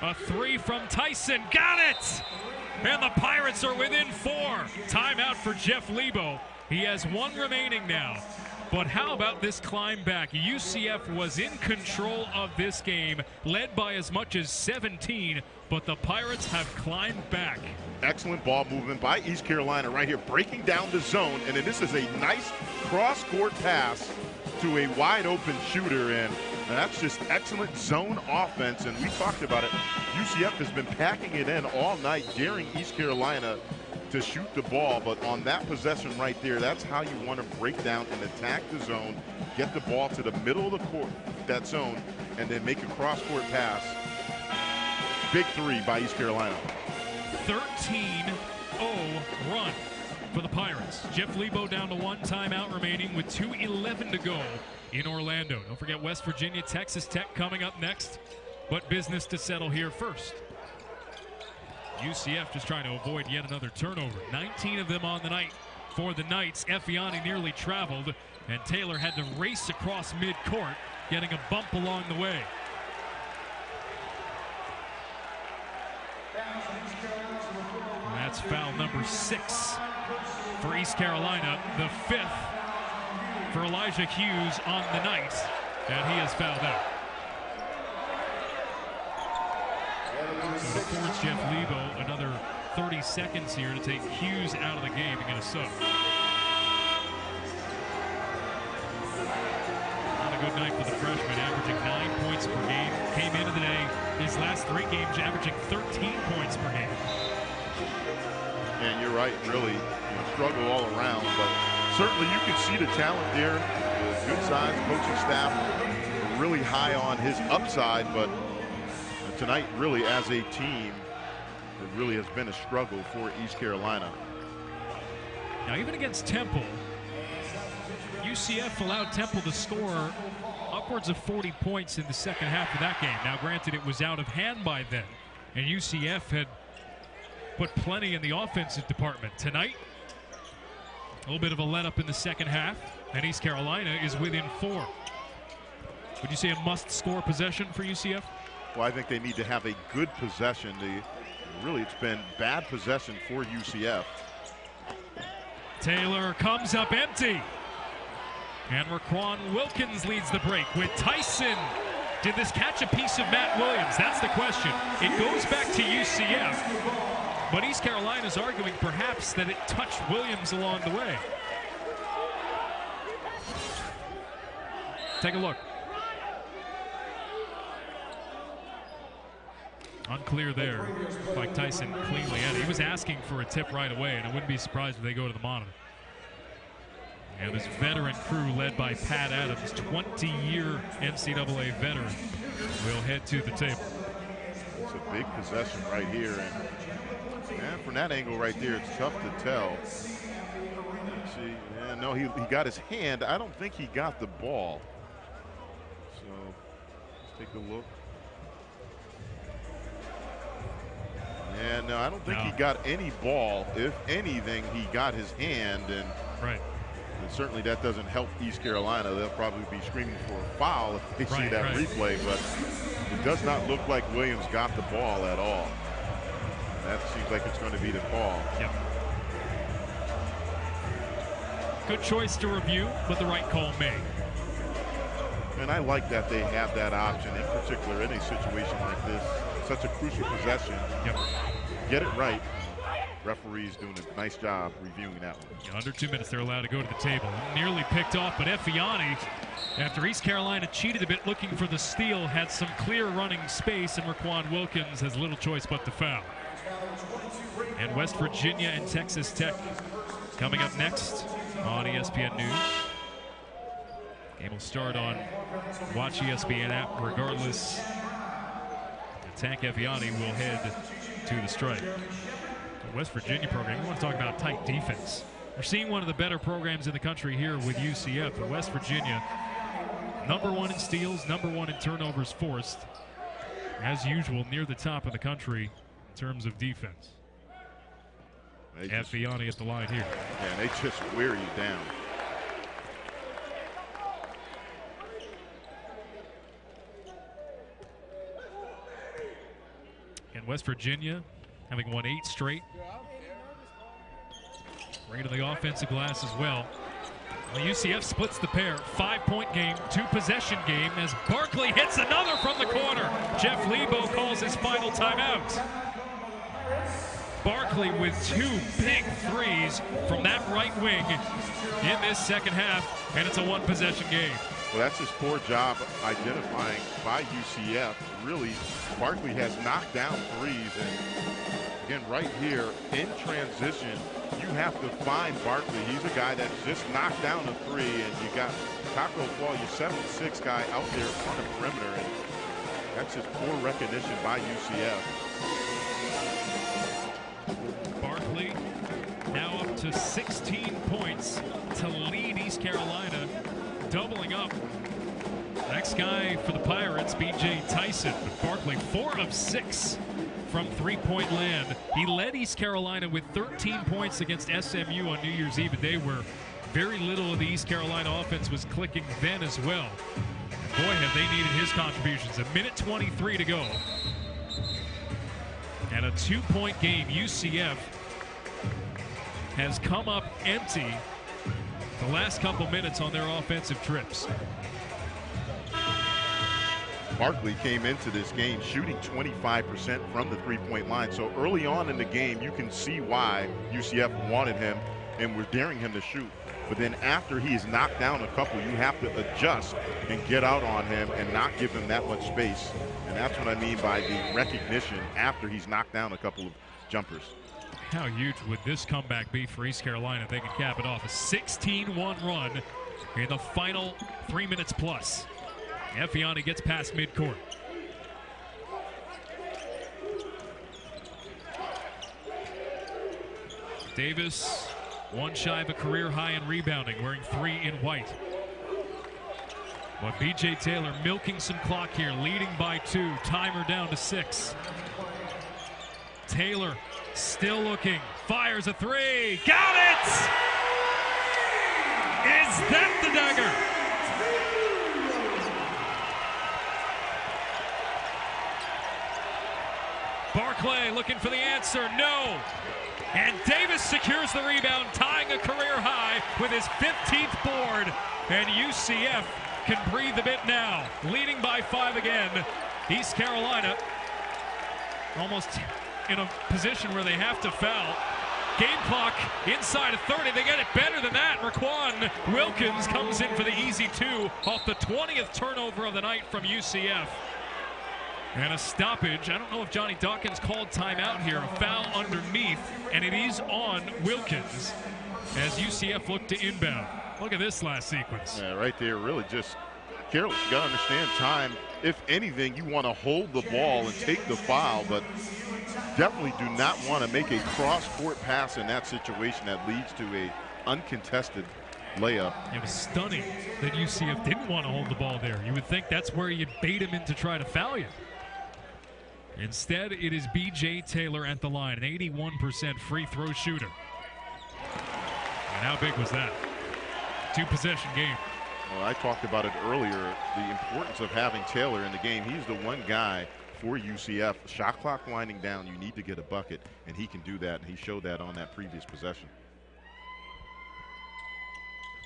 A 3 from Tyson, got it! And the Pirates are within 4. Timeout for Jeff Lebo. He has 1 remaining now. But how about this climb back? UCF was in control of this game, led by as much as 17, but the Pirates have climbed back. Excellent ball movement by East Carolina right here, breaking down the zone, and then this is a nice cross-court pass to a wide-open shooter, and that's just excellent zone offense, and we talked about it. UCF has been packing it in all night, daring East Carolina to shoot the ball, but on that possession right there, that's how you want to break down and attack the zone, get the ball to the middle of the court, that zone, and then make a cross-court pass. Big 3 by East Carolina. 13-0 run for the Pirates. Jeff Lebo down to 1 timeout remaining with 2:11 to go in Orlando. Don't forget West Virginia, Texas Tech coming up next, but business to settle here first. UCF just trying to avoid yet another turnover. 19 of them on the night for the Knights. Effiani nearly traveled, and Taylor had to race across midcourt, getting a bump along the way. And that's foul number 6 for East Carolina, the 5th for Elijah Hughes on the Knights, and he has fouled out. So it affords Jeff Lebo another 30 seconds here to take Hughes out of the game and get a sub. Not a good night for the freshman, averaging 9 points per game. Came into the day, his last 3 games averaging 13 points per game. And you're right, really, struggle all around, but certainly you can see the talent there. The good size, coaching staff really high on his upside, but tonight, really, as a team, it really has been a struggle for East Carolina. Now, even against Temple, UCF allowed Temple to score upwards of 40 points in the second half of that game. Now, granted, it was out of hand by then, and UCF had put plenty in the offensive department. Tonight, a little bit of a let-up in the second half, and East Carolina is within 4. Would you say a must-score possession for UCF? Well, I think they need to have a good possession. Really, it's been bad possession for UCF. Taylor comes up empty. And Raquan Wilkins leads the break with Tyson. Did this catch a piece of Matt Williams? That's the question. It goes back to UCF. But East Carolina's arguing perhaps that it touched Williams along the way. Take a look. Unclear there. Like Tyson cleanly ended. He was asking for a tip right away, and I wouldn't be surprised if they go to the monitor. And this veteran crew led by Pat Adams, 20-year NCAA veteran, will head to the table. It's a big possession right here, and from that angle right there, it's tough to tell. Let's see, no, he got his hand. I don't think he got the ball. So let's take a look. And no, I don't think he got any ball. If anything, he got his hand, and certainly that doesn't help East Carolina. They'll probably be screaming for a foul if they see that replay, but it does not look like Williams got the ball at all. That seems like it's going to be the call. Yep. Good choice to review, but the right call made. And I like that they have that option, in particular in a situation like this. Such a crucial possession. Yep. Get it right. Referees doing a nice job reviewing that one. Under 2 minutes, they're allowed to go to the table. Nearly picked off, but Effiani, after East Carolina cheated a bit looking for the steal, had some clear running space, and Raquan Wilkins has little choice but to foul. And West Virginia and Texas Tech coming up next on ESPN News. Game will start on Watch ESPN app regardless. Tank Effiani will head to the strike. The West Virginia program, you want to talk about tight defense. We're seeing one of the better programs in the country here with UCF. But West Virginia, #1 in steals, #1 in turnovers forced. As usual, near the top of the country in terms of defense. Effiani at the line here. Yeah, they just wear you down. And West Virginia, having won 8 straight. Bring it to the offensive glass as well. Well, UCF splits the pair. 5-point game, 2-possession game as Barkley hits another from the corner. Jeff Lebo calls his final timeout. Barkley with 2 big threes from that right wing in this second half, and it's a 1-possession game. Well, that's his poor job identifying by UCF. Really, Barkley has knocked down threes. And again, right here in transition, you have to find Barkley. He's a guy that's just knocked down a 3, and you got Taco Fall, your 7'6" guy out there on the perimeter. And that's just poor recognition by UCF. Barkley now up to 16 points to lead East Carolina. Doubling up. Next guy for the Pirates, B.J. Tyson. But Barkley, 4 of 6 from three-point land. He led East Carolina with 13 points against SMU on New Year's Eve, a day where very little of the East Carolina offense was clicking then as well. Boy, have they needed his contributions. A minute 23 to go. And a 2-point game. UCF has come up empty the last couple minutes on their offensive trips. Barkley came into this game shooting 25% from the three-point line. So early on in the game, you can see why UCF wanted him and was daring him to shoot. But then after he's knocked down a couple, you have to adjust and get out on him and not give him that much space. And that's what I mean by the recognition after he's knocked down a couple of jumpers. How huge would this comeback be for East Carolina if they can cap it off? A 16-1 run in the final 3 minutes plus. Effiani gets past midcourt. Davis, one shy of a career high in rebounding, wearing 3 in white. But B.J. Taylor milking some clock here, leading by 2. Timer down to 6. Taylor still looking, fires a 3. Got it! Is that the dagger? Barclay looking for the answer, no. And Davis secures the rebound, tying a career high with his 15th board. And UCF can breathe a bit now, leading by 5 again. East Carolina almost in a position where they have to foul. Game clock inside of 30. They get it better than that. Raquan Wilkins comes in for the easy 2 off the 20th turnover of the night from UCF. And a stoppage. I don't know if Johnny Dawkins called timeout here. A foul underneath, and it is on Wilkins as UCF look to inbound. Look at this last sequence. Yeah, right there, really just careless. You got to understand time. If anything, you want to hold the ball and take the foul, but definitely do not want to make a cross-court pass in that situation that leads to a uncontested layup. It was stunning that UCF didn't want to hold the ball there. You would think that's where you'd bait him in to try to foul you. Instead, it is B.J. Taylor at the line, an 81% free throw shooter. And how big was that? 2-possession game. Well, I talked about it earlier, the importance of having Taylor in the game. He's the one guy for UCF. Shot clock winding down, you need to get a bucket, and he can do that, and he showed that on that previous possession.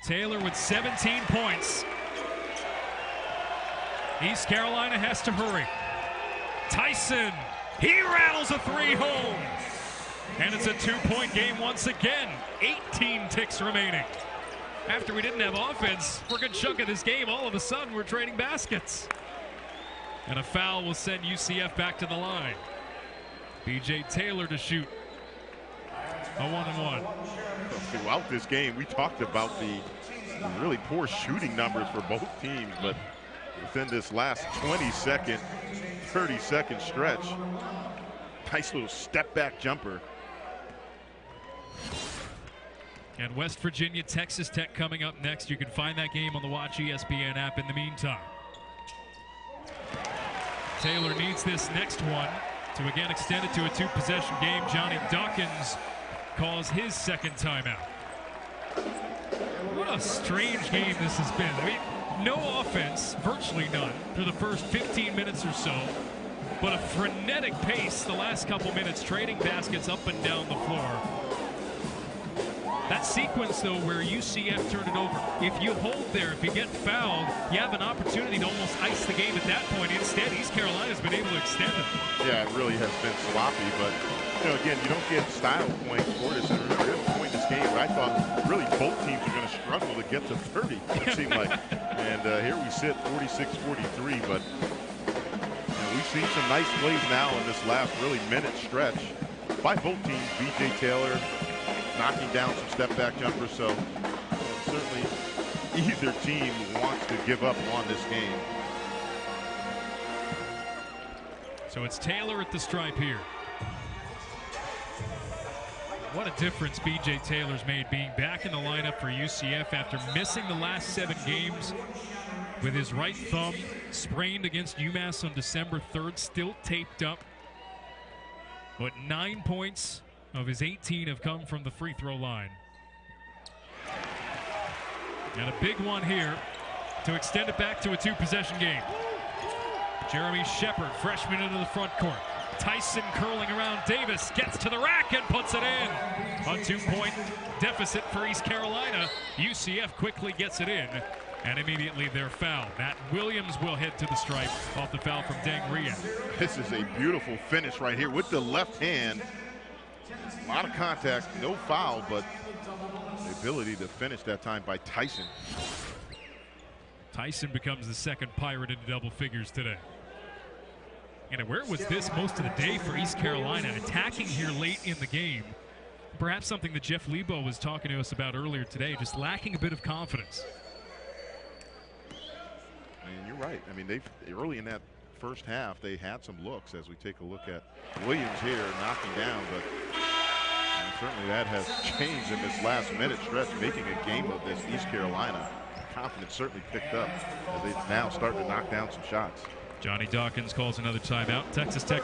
Taylor with 17 points. East Carolina has to hurry. Tyson, he rattles a 3 home. And it's a 2-point game once again. 18 ticks remaining. After we didn't have offense for a good chunk of this game, all of a sudden we're trading baskets. And a foul will send UCF back to the line. B.J. Taylor to shoot. A 1-and-1. Throughout this game, we talked about the really poor shooting numbers for both teams, but within this last 20-second, 30-second stretch, nice little step-back jumper. And West Virginia, Texas Tech coming up next. You can find that game on the Watch ESPN app in the meantime. Taylor needs this next one to again extend it to a 2-possession game. Johnny Dawkins calls his second timeout. What a strange game this has been. I mean, no offense, virtually none, through the first 15 minutes or so, but a frenetic pace the last couple minutes, trading baskets up and down the floor. That sequence, though, where UCF turned it over, if you hold there, if you get fouled, you have an opportunity to almost ice the game at that point. Instead, East Carolina's been able to extend it. Yeah, it really has been sloppy, but, you know, again, you don't get style points for this. And remember, there was a point in this game where I thought really both teams are going to struggle to get to 30, it seemed like. And here we sit, 46-43, but you know, we've seen some nice plays now in this last really minute stretch by both teams. B.J. Taylor knocking down some step-back jumpers, so certainly either team wants to give up on this game. So it's Taylor at the stripe here. What a difference B.J. Taylor's made being back in the lineup for UCF after missing the last 7 games with his right thumb sprained against UMass on December 3rd, still taped up. but 9 points of his 18 have come from the free throw line. And a big one here to extend it back to a 2-possession game. Jeremy Shepard, freshman, into the front court. Tyson curling around Davis, gets to the rack and puts it in. A 2-point deficit for East Carolina. UCF quickly gets it in, and immediately they're fouled. Matt Williams will head to the stripe off the foul from Deng Riyad. This is a beautiful finish right here with the left hand. A lot of contact, no foul, but the ability to finish that time by Tyson. Tyson becomes the second Pirate into double figures today. And where was this most of the day for East Carolina, attacking here late in the game? Perhaps something that Jeff Lebo was talking to us about earlier today, just lacking a bit of confidence. And you're right. I mean, early in that first half, they had some looks as we take a look at Williams here knocking down, but certainly that has changed in this last minute stretch, making a game of this. East Carolina confidence certainly picked up as they now start to knock down some shots. Johnny Dawkins calls another timeout. Texas Tech,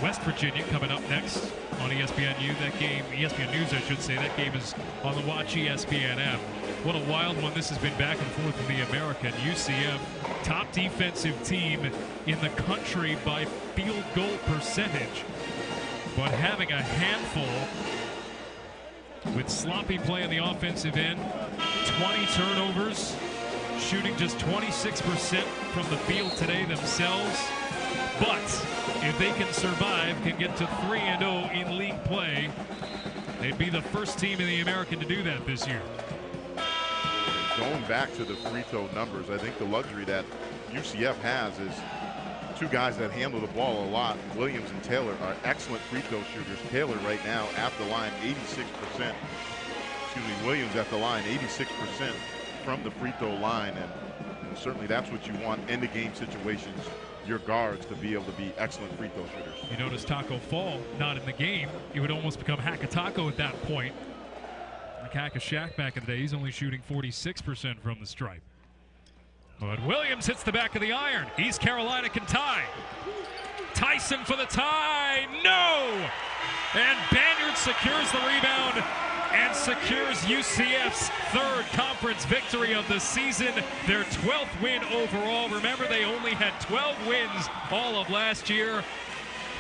West Virginia coming up next on ESPNU. That game, ESPN News, I should say. That game is on the Watch ESPN app. What a wild one this has been, back and forth in the American. UCF, top defensive team in the country by field goal percentage, but having a handful with sloppy play on the offensive end, 20 turnovers, shooting just 26% from the field today themselves. But if they can survive, can get to 3-0 in league play, they'd be the first team in the American to do that this year. Going back to the free throw numbers, I think the luxury that UCF has is two guys that handle the ball a lot. Williams and Taylor are excellent free throw shooters. Taylor right now at the line, 86%. Williams at the line, 86% from the free throw line, and certainly that's what you want in the game situations, your guards to be able to be excellent free throw shooters. You notice Taco Fall not in the game. It would almost become Hackataco at that point. Like Hack-a-Shaq back in the day, he's only shooting 46% from the stripe. But Williams hits the back of the iron. East Carolina can tie. Tyson for the tie. No! And Banyard secures the rebound and secures UCF's third conference victory of the season, their 12th win overall. Remember, they only had 12 wins all of last year.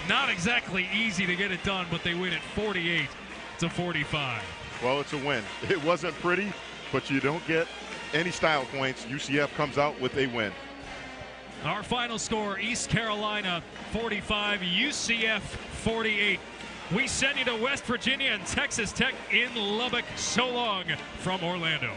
Not exactly easy to get it done, but they win at 48-45. Well, it's a win. It wasn't pretty, but you don't get any style points. UCF comes out with a win. Our final score, East Carolina 45, UCF 48. We send you to West Virginia and Texas Tech in Lubbock. So long from Orlando.